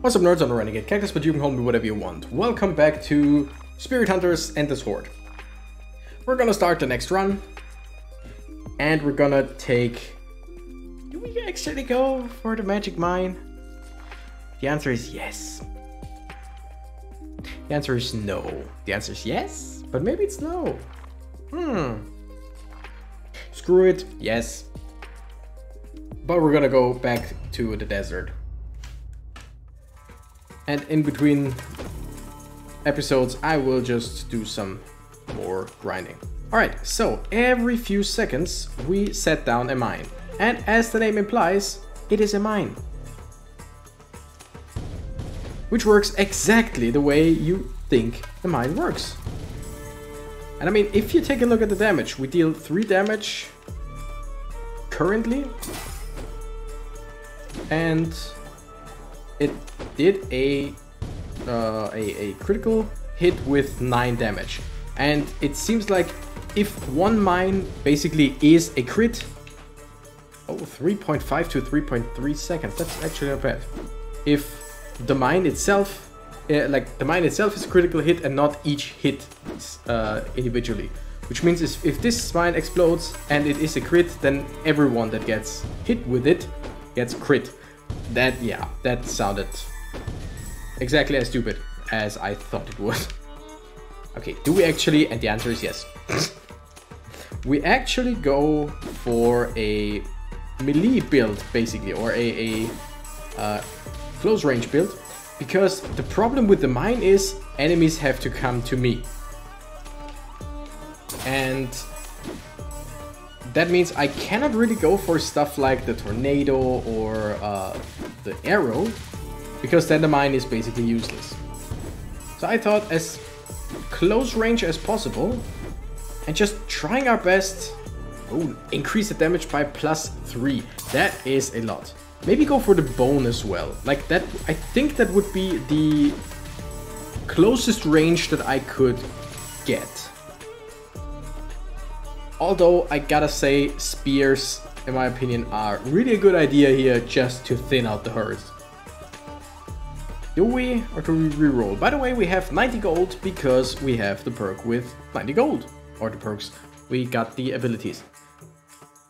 What's up nerds, I'm the Renegade Cactus, but you can call me whatever you want. Welcome back to Spirit Hunters and this Horde. We're gonna start the next run. And we're gonna take... Do we actually go for the magic mine? The answer is yes. The answer is no. The answer is yes, but maybe it's no. Screw it, yes. But we're gonna go back to the desert. And in between episodes, I will just do some more grinding. Alright, so every few seconds we set down a mine. And as the name implies, it is a mine. Which works exactly the way you think the mine works. And I mean, if you take a look at the damage, we deal 3 damage currently. And it did a critical hit with 9 damage. And it seems like if one mine basically is a crit... Oh, 3.5 to 3.3 seconds. That's actually not bad. If the mine itself... the mine itself is a critical hit and not each hit individually. Which means if this mine explodes and it is a crit, then everyone that gets hit with it gets crit. That sounded exactly as stupid as I thought it would. Okay, do we actually? And the answer is yes. We actually go for a melee build, basically, or a close range build, because the problem with the mine is enemies have to come to me. And that means I cannot really go for stuff like the tornado or the arrow, because then the mine is basically useless. So I thought as close range as possible and just trying our best. Oh, increase the damage by +3. That is a lot. Maybe go for the bone as well. Like that, I think that would be the closest range that I could get. Although I gotta say, spears, in my opinion, are really a good idea here just to thin out the herd. Do we, or do we reroll? By the way, we have 90 gold because we have the perk with 90 gold. Or the perks, we got the abilities.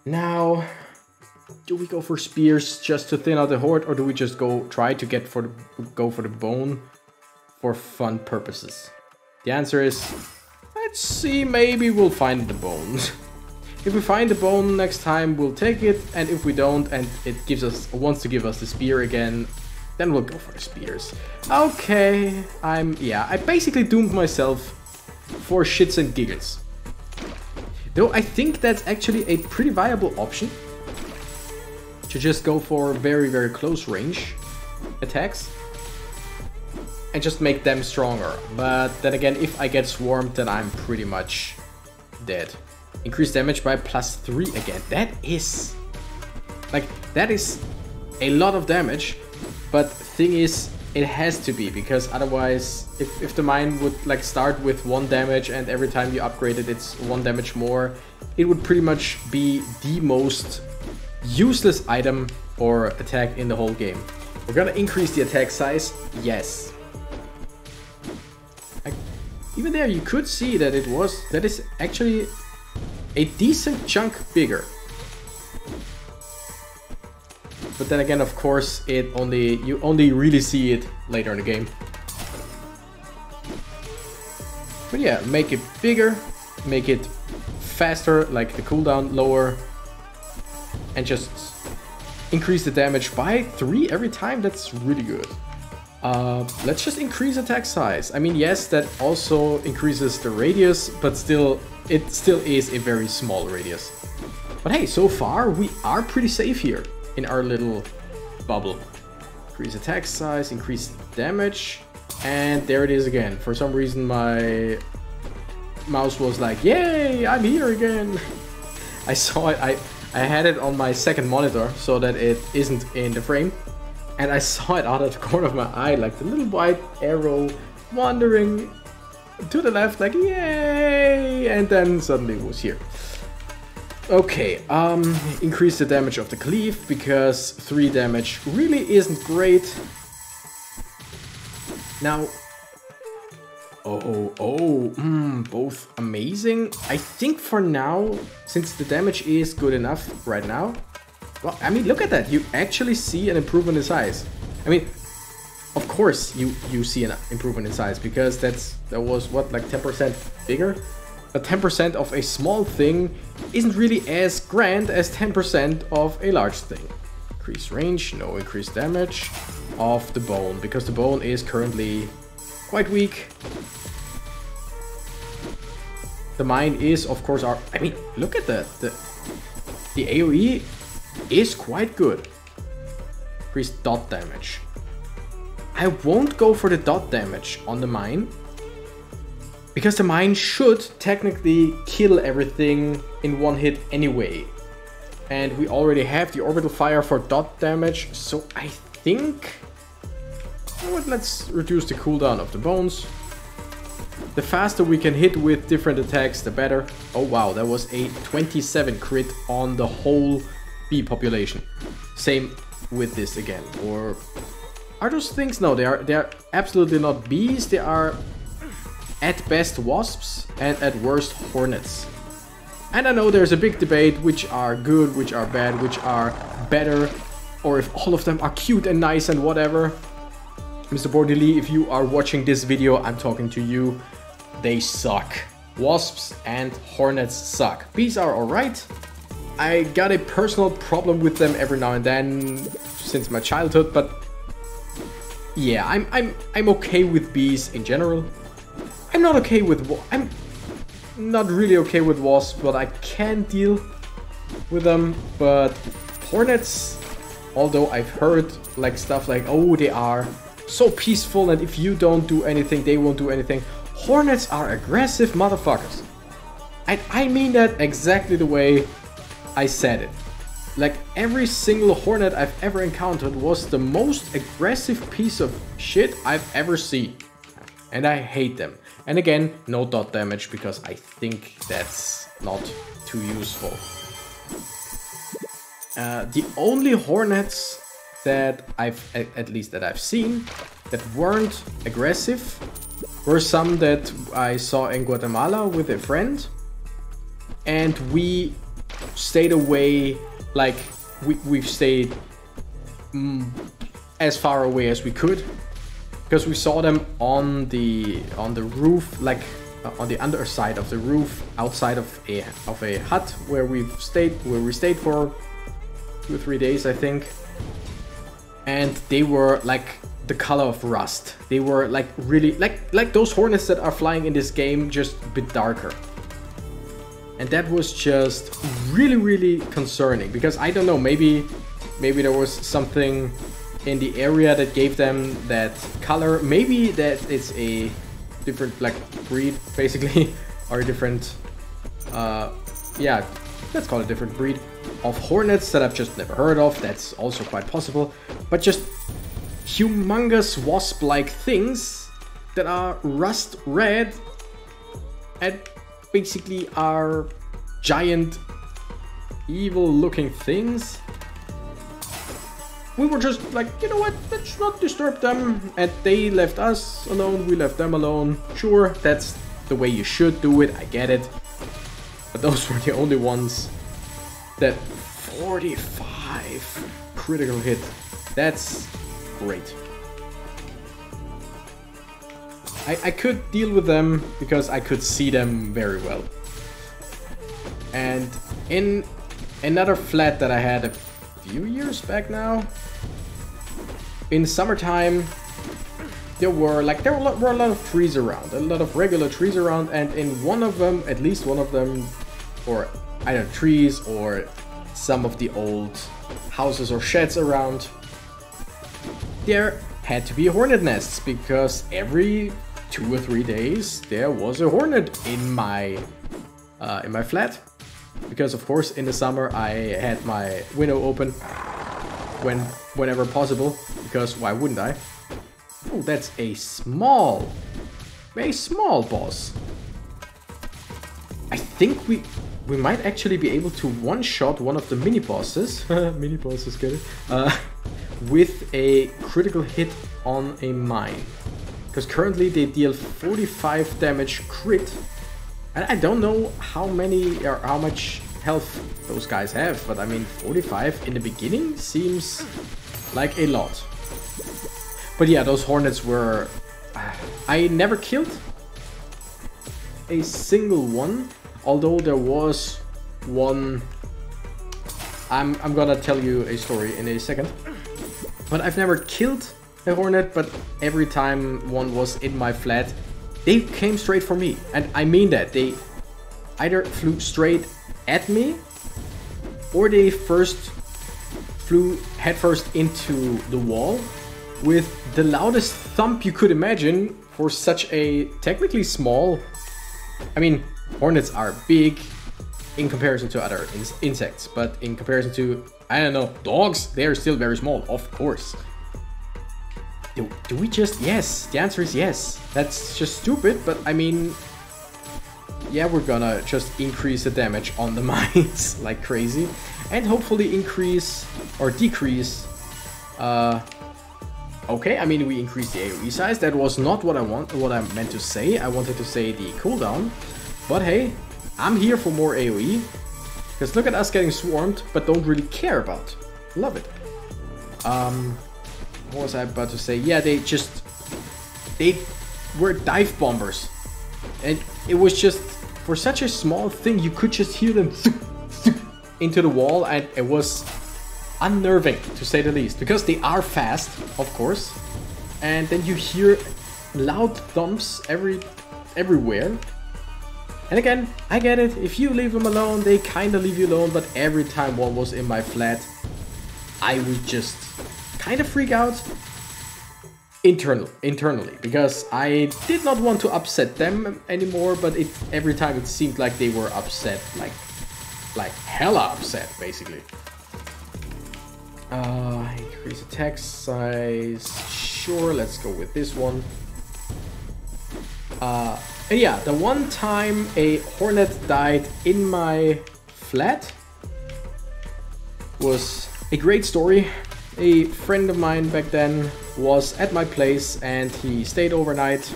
Now, do we go for spears just to thin out the horde, or do we just try to go for the bone for fun purposes? The answer is... Let's see, maybe we'll find the bone. If we find the bone next time, we'll take it, and if we don't, and it wants to give us the spear again, then we'll go for the spears. Okay, I basically doomed myself for shits and giggles. Though I think that's actually a pretty viable option, to just go for very, very close range attacks. And just make them stronger. But then again, if I get swarmed, then I'm pretty much dead. Increase damage by +3 again. That is a lot of damage. But thing is, it has to be, because otherwise, if the mine would like start with 1 damage and every time you upgrade it, it's 1 damage more, it would pretty much be the most useless item or attack in the whole game. We're gonna increase the attack size, yes. Even there, you could see that that is actually a decent chunk bigger. But then again, of course, you only really see it later in the game. But yeah, make it bigger, make it faster, like the cooldown lower, and just increase the damage by 3 every time. That's really good. Let's just increase attack size. I mean, yes, that also increases the radius, but it still is a very small radius. But hey, so far we are pretty safe here in our little bubble. Increase attack size, increase damage, and there it is again. For some reason my mouse was like, yay, I'm here again. I saw it, I had it on my second monitor so that it isn't in the frame. And I saw it out of the corner of my eye, like the little white arrow wandering to the left, like yay! And then suddenly it was here. Okay, increase the damage of the cleave, because 3 damage really isn't great. Now, both amazing. I think for now, since the damage is good enough right now, well, I mean, look at that. You actually see an improvement in size. I mean, of course you see an improvement in size because that was what, like 10% bigger? But 10% of a small thing isn't really as grand as 10% of a large thing. Increased range, no increased damage of the bone, because the bone is currently quite weak. The mine is, of course, our... I mean, look at that. The AoE is quite good. Increased dot damage. I won't go for the dot damage on the mine, because the mine should technically kill everything in one hit anyway. And we already have the orbital fire for dot damage, so I think... You know what, let's reduce the cooldown of the bones. The faster we can hit with different attacks, the better. Oh wow, that was a 27 crit on the whole bee population. Same with this again. Or are those things? No, they are absolutely not bees. They are at best wasps and at worst hornets. And I know there's a big debate which are good, which are bad, which are better, or if all of them are cute and nice and whatever. Mr. Bordelli, if you are watching this video, I'm talking to you. They suck. Wasps and hornets suck. Bees are alright. I got a personal problem with them every now and then since my childhood, but yeah, I'm okay with bees in general. I'm not really okay with wasps, but I can deal with them. But hornets, although I've heard like stuff like, oh, they are so peaceful and if you don't do anything, they won't do anything. Hornets are aggressive motherfuckers. And I mean that exactly the way I said it. Like, every single hornet I've ever encountered was the most aggressive piece of shit I've ever seen. And I hate them. And again, no dot damage, because I think that's not too useful. The only hornets that I've seen that weren't aggressive were some that I saw in Guatemala with a friend. And we stayed away, like, we've stayed as far away as we could. Because we saw them on the roof, like on the underside of the roof, outside of a hut where we stayed for 2 or 3 days, I think. And they were like the color of rust. They were like really like those hornets that are flying in this game, just a bit darker. And that was just really concerning, because I don't know, maybe there was something in the area that gave them that color. Maybe that it's a different like breed, basically, or a different yeah, let's call it a different breed of hornets that I've just never heard of. That's also quite possible. But just humongous wasp-like things that are rust red and basically are giant evil looking things. We were just like, you know what, let's not disturb them. And they left us alone, we left them alone. Sure, that's the way you should do it, I get it. But those were the only ones. That 45 critical hit, that's great. I could deal with them because I could see them very well. And in another flat that I had a few years back now, in summertime, there were a lot of trees around, a lot of regular trees around, and in one of them, at least one of them, or either trees or some of the old houses or sheds around, there had to be hornet nests, because every 2 or 3 days there was a hornet in my flat. Because of course in the summer I had my window open whenever possible, because why wouldn't I? Oh, that's a small boss. I think we might actually be able to one-shot one of the mini-bosses, get it? With a critical hit on a mine. Because currently they deal 45 damage crit. And I don't know how many or how much health those guys have, but I mean 45 in the beginning seems like a lot. But yeah, those hornets were... I never killed a single one, although there was one... I'm gonna tell you a story in a second. But I've never killed a hornet, but every time one was in my flat, they came straight for me. And I mean that. They either flew straight at me, or they first flew headfirst into the wall with the loudest thump you could imagine for such a technically small... I mean, hornets are big in comparison to other insects, but in comparison to, I don't know, dogs, they are still very small, of course. Do we just... Yes, the answer is yes. That's just stupid, but I mean... Yeah, we're gonna just increase the damage on the mines like crazy. And hopefully increase or decrease... Okay, I mean we increased the AoE size. That was not what I meant to say. I wanted to say the cooldown. But hey, I'm here for more AoE. Because look at us getting swarmed, but don't really care about. Love it. What was I about to say? Yeah, they were dive bombers. And it was just, for such a small thing, you could just hear them into the wall, and it was unnerving, to say the least. Because they are fast, of course. And then you hear loud thumps everywhere. And again, I get it. If you leave them alone, they kind of leave you alone. But every time one was in my flat, I would just kind of freak out internally, because I did not want to upset them anymore, but every time it seemed like they were upset, like hella upset, basically. Increase attack size, sure, let's go with this one. And yeah, the one time a hornet died in my flat was a great story. A friend of mine back then was at my place and he stayed overnight.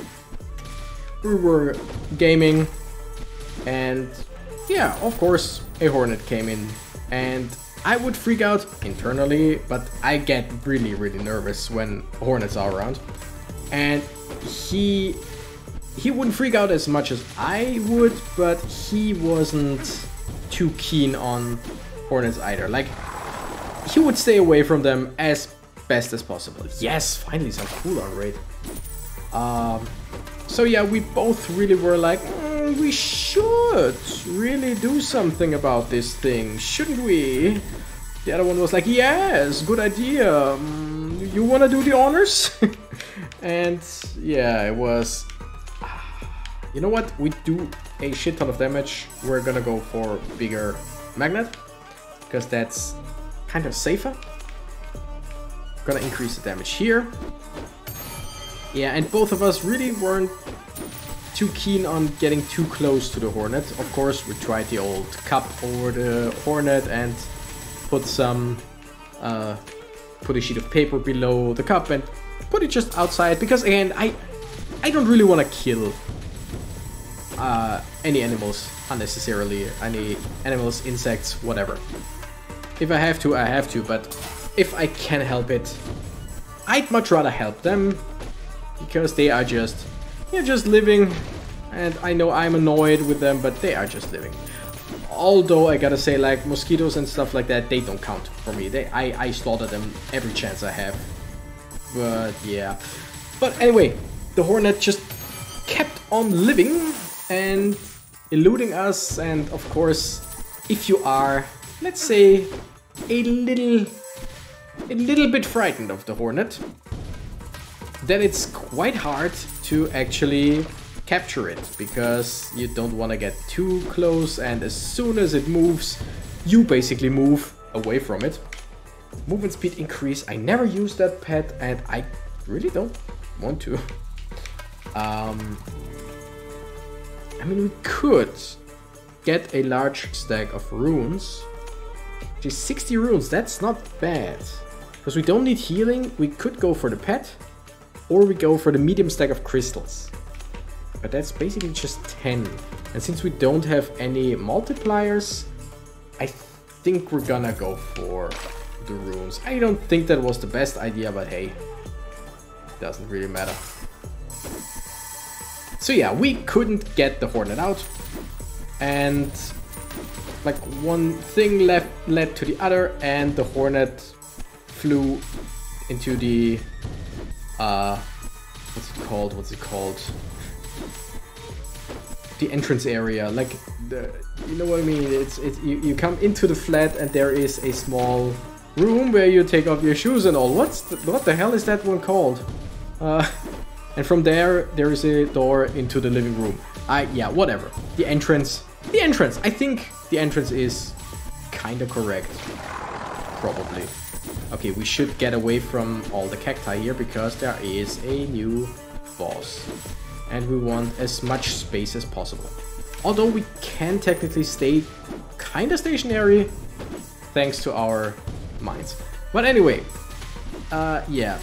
We were gaming and yeah, of course a hornet came in and I would freak out internally, but I get really nervous when hornets are around. And he wouldn't freak out as much as I would, but he wasn't too keen on hornets either. Like, he would stay away from them as best as possible. Yes, finally some cooldown rate. So yeah, we both really were like, we should really do something about this thing, shouldn't we? The other one was like, yes, good idea. You wanna do the honors? And yeah, it was... You know what? We do a shit ton of damage. We're gonna go for bigger magnet, because that's kind of safer. Gonna increase the damage here. Yeah, and both of us really weren't too keen on getting too close to the hornet. Of course, we tried the old cup over the hornet and put some, put a sheet of paper below the cup and put it just outside, because again, I don't really want to kill any animals unnecessarily, any animals, insects, whatever. If I have to, I have to, but if I can help it, I'd much rather help them, because they are just, they're just living, and I know I'm annoyed with them, but they are just living. Although I gotta say, like mosquitoes and stuff like that, they don't count for me. I slaughter them every chance I have. But yeah. But anyway, the hornet just kept on living and eluding us, and of course, if you are, let's say, a little bit frightened of the hornet, then it's quite hard to actually capture it, because you don't want to get too close, and as soon as it moves, you basically move away from it. Movement speed increase, I never use that pet, and I really don't want to. I mean, we could get a large stack of runes. Which is 60 runes, that's not bad. Because we don't need healing, we could go for the pet. or we go for the medium stack of crystals. But that's basically just 10. And since we don't have any multipliers, I think we're gonna go for the runes. I don't think that was the best idea, but hey, doesn't really matter. So yeah, we couldn't get the Hornet out, and like one thing led to the other, and the Hornet flew into the what's it called? The entrance area, like you know what I mean? You come into the flat and there is a small room where you take off your shoes and all. What the hell is that one called? And from there is a door into the living room. Yeah, whatever. The entrance. I think the entrance is kind of correct. Probably. Okay, we should get away from all the cacti here because there is a new boss. And we want as much space as possible. Although we can technically stay kind of stationary thanks to our mines. But anyway, yeah.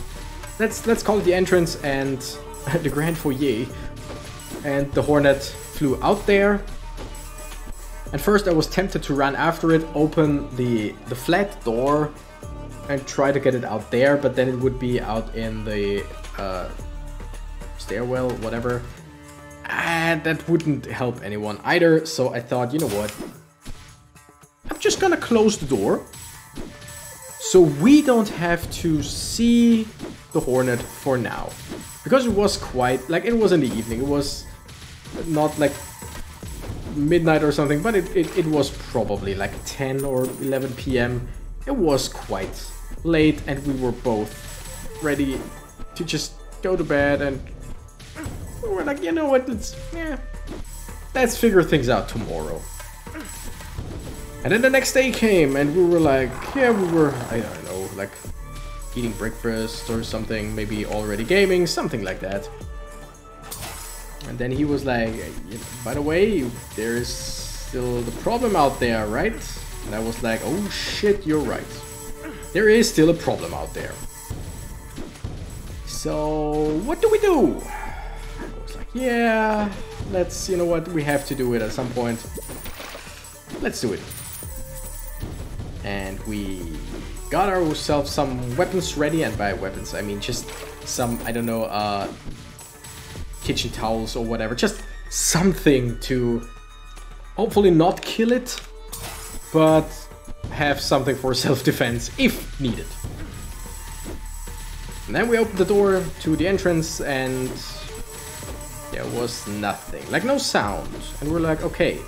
Let's call it the entrance and the grand foyer. And the Hornet flew out there. And first I was tempted to run after it, open the flat door and try to get it out there, but then it would be out in the stairwell, whatever. And that wouldn't help anyone either, so I thought, you know what? I'm just gonna close the door so we don't have to see the Hornet for now. Because it was quite, like, it was in the evening. It was not like midnight or something, but it was probably like 10 or 11 p.m. It was quite late and we were both ready to just go to bed, and we were like, you know what, let's figure things out tomorrow. And then the next day came and we were like, yeah, we were, I don't know, like eating breakfast or something, maybe already gaming, something like that. And then he was like, by the way, there is still the problem out there, right? And I was like, oh shit, you're right. There is still a problem out there. So, what do we do? I was like, yeah, let's, you know what, we have to do it at some point. Let's do it. And we got ourselves some weapons ready, and by weapons I mean just some, I don't know, kitchen towels or whatever, just something to hopefully not kill it, but have something for self-defense if needed. And then we opened the door to the entrance and there was nothing, like no sound. And we're like, okay,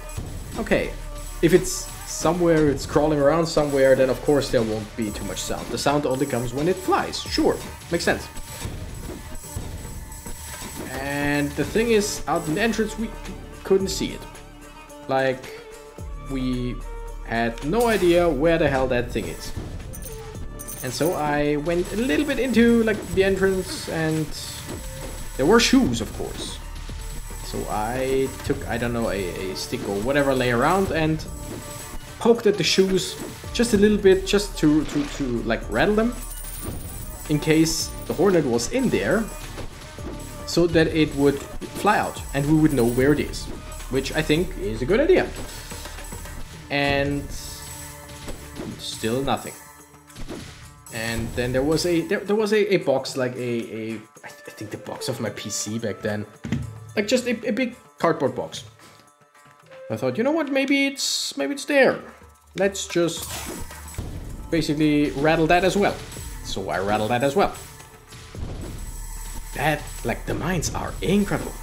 if it's somewhere, it's crawling around somewhere, then of course there won't be too much sound. The sound only comes when it flies. Sure, makes sense. And the thing is, out in the entrance we couldn't see it. Like, we had no idea where the hell that thing is. And so I went a little bit into like the entrance, and there were shoes, of course. So I took, I don't know, a stick or whatever lay around and poked at the shoes just a little bit, just to like rattle them in case the Hornet was in there, so that it would fly out and we would know where it is, which I think is a good idea. And still nothing. And then there was a box, like I think the box of my PC back then, like just a big cardboard box. I thought, you know what, maybe it's there. Let's just basically rattle that as well. So I rattled that as well. That, like, the mines are incredible.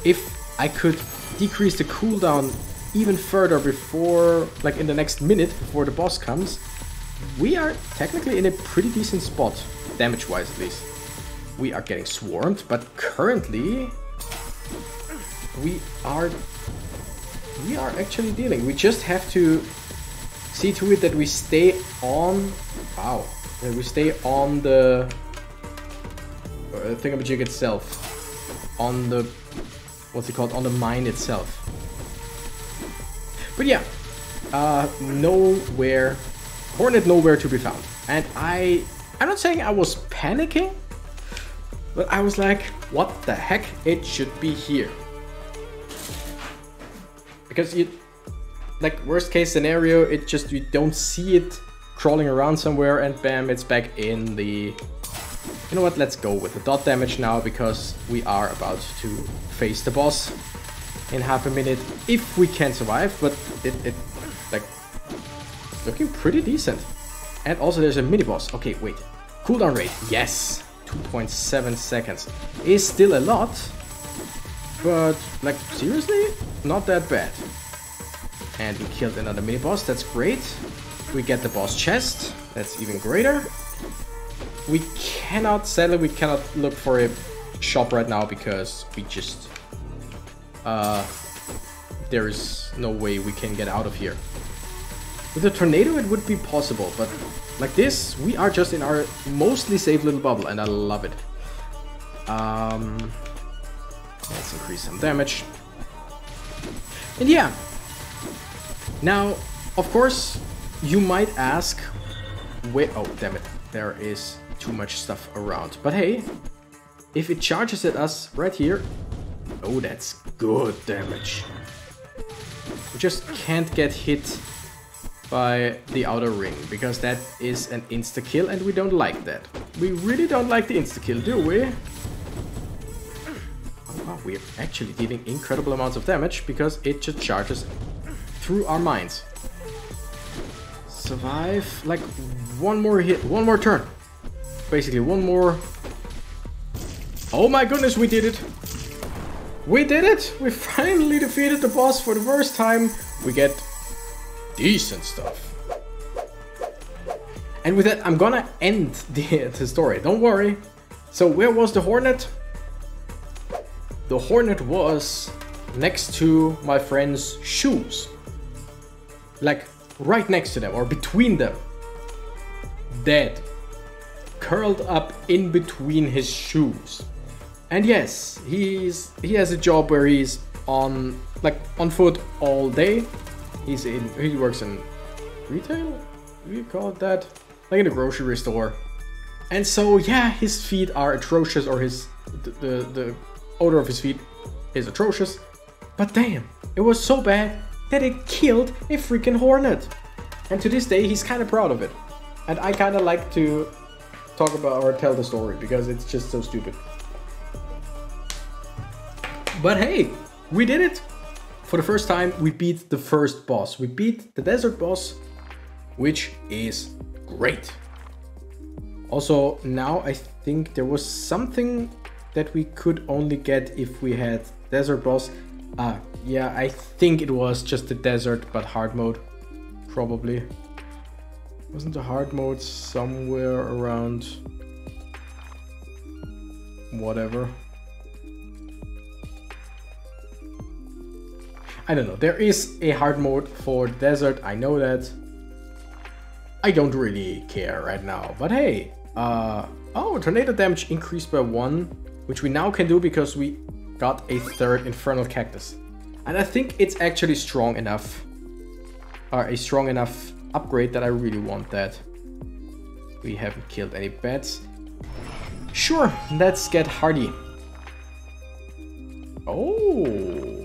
If I could decrease the cooldown even further before, like in the next minute before the boss comes, we are technically in a pretty decent spot, damage-wise at least. We are getting swarmed, but currently we are actually dealing. We just have to see to it that we stay on, that we stay on the thingamajig itself, on the, what's it called, on the mine itself. But yeah, Hornet nowhere to be found. And I'm not saying I was panicking, But I was like, what the heck? It should be here. Because you, like worst case scenario, it just, you don't see it crawling around somewhere and bam, it's back in the... You know what, let's go with the dot damage now because we are about to face the boss in half a minute if we can survive, but it like looking pretty decent. And also there's a mini boss. Okay, wait. Cooldown rate, yes. 2.7 seconds. Is still a lot, but like seriously, not that bad. And we killed another mini boss, that's great. We get the boss chest, that's even greater. We cannot, sadly, we cannot look for a shop right now because we just... there is no way we can get out of here. With a tornado it would be possible, but like this, we are just in our mostly safe little bubble and I love it. Let's increase some damage. And yeah. Now, of course, you might ask... Wait, oh, damn it. There is too much stuff around. But hey, if it charges at us right here... Oh, that's good damage. We just can't get hit by the outer ring, because that is an insta-kill and we don't like that. We really don't like the insta-kill, do we? Oh wow, we're actually dealing incredible amounts of damage because it just charges through our minds. Survive, like one more hit, one more turn. Basically one more. Oh my goodness, we did it. We did it! We finally defeated the boss for the first time. We get decent stuff. And with that, I'm gonna end the story. Don't worry. So where was the Hornet? The Hornet was next to my friend's shoes. Like right next to them or between them. Dead. Curled up in between his shoes. And yes, he has a job where he's on foot all day. He works in retail? Do you call it that? Like in a grocery store. And so yeah, his feet are atrocious, or the odor of his feet is atrocious. But damn, it was so bad that it killed a freaking Hornet. And to this day, he's kind of proud of it. And I kind of like to talk about or tell the story because it's just so stupid. But hey, we did it! For the first time, we beat the first boss. We beat the desert boss, which is great. Also, now I think there was something that we could only get if we had desert boss. Yeah, I think it was just the desert, but hard mode, probably. Wasn't the hard mode somewhere around... whatever. I don't know, there is a hard mode for desert, I know that. I don't really care right now, but hey. Oh, tornado damage increased by 1, which we now can do because we got a third infernal cactus. And I think it's actually strong enough. Or a strong enough upgrade that I really want that. We haven't killed any bats. Sure, let's get hardy. Oh.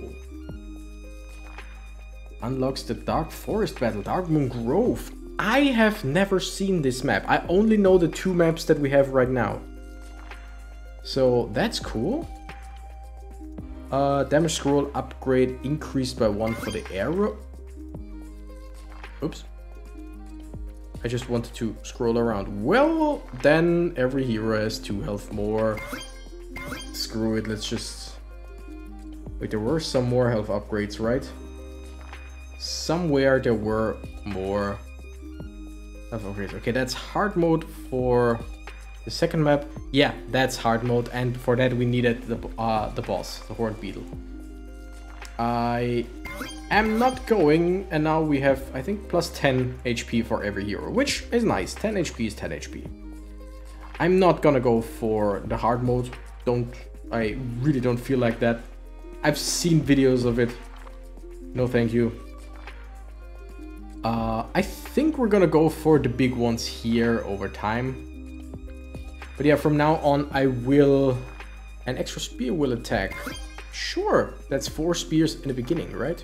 Unlocks the Dark Forest battle, Dark Moon Grove. I have never seen this map. I only know the 2 maps that we have right now. So that's cool. Damage scroll upgrade increased by 1 for the arrow. Oops. I just wanted to scroll around. Well, then every hero has 2 health more. Screw it, let's just... Wait, there were some more health upgrades, right? Somewhere there were more health upgrades. Okay, that's hard mode for the second map. Yeah, that's hard mode, and for that we needed the boss, the Horde Beetle. I am not going, and now we have, I think, plus 10 HP for every hero, which is nice. 10 HP is 10 HP. I'm not gonna go for the hard mode. I really don't feel like that. I've seen videos of it. No, thank you. I think we're gonna go for the big ones here over time. But yeah, from now on I will... An extra spear will attack. Sure, that's 4 spears in the beginning, right?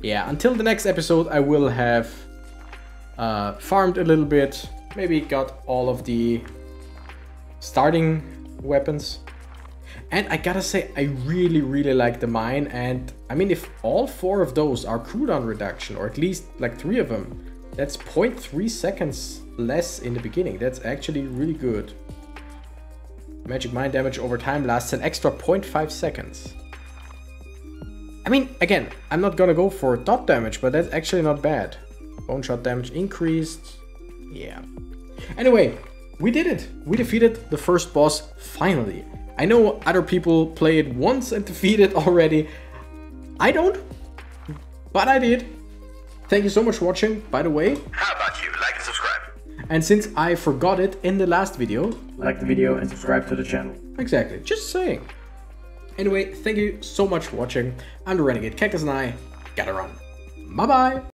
Yeah, until the next episode I will have farmed a little bit. Maybe got all of the starting weapons. And I gotta say, I really like the mine. And I mean, if all 4 of those are cooldown reduction, or at least like 3 of them, that's 0.3 seconds less in the beginning. That's actually really good. Magic mine damage over time lasts an extra 0.5 seconds. I mean, again, I'm not gonna go for dot damage, but that's actually not bad. Bone shot damage increased. Yeah. Anyway, we did it. We defeated the first boss finally. I know other people play it once and defeat it already. I don't, but I did. Thank you so much for watching, by the way. How about you? Like and subscribe. And since I forgot it in the last video, like the video and subscribe to the channel. Exactly, just saying. Anyway, thank you so much for watching. I'm the Renegade Cactus and I gotta run. Bye bye!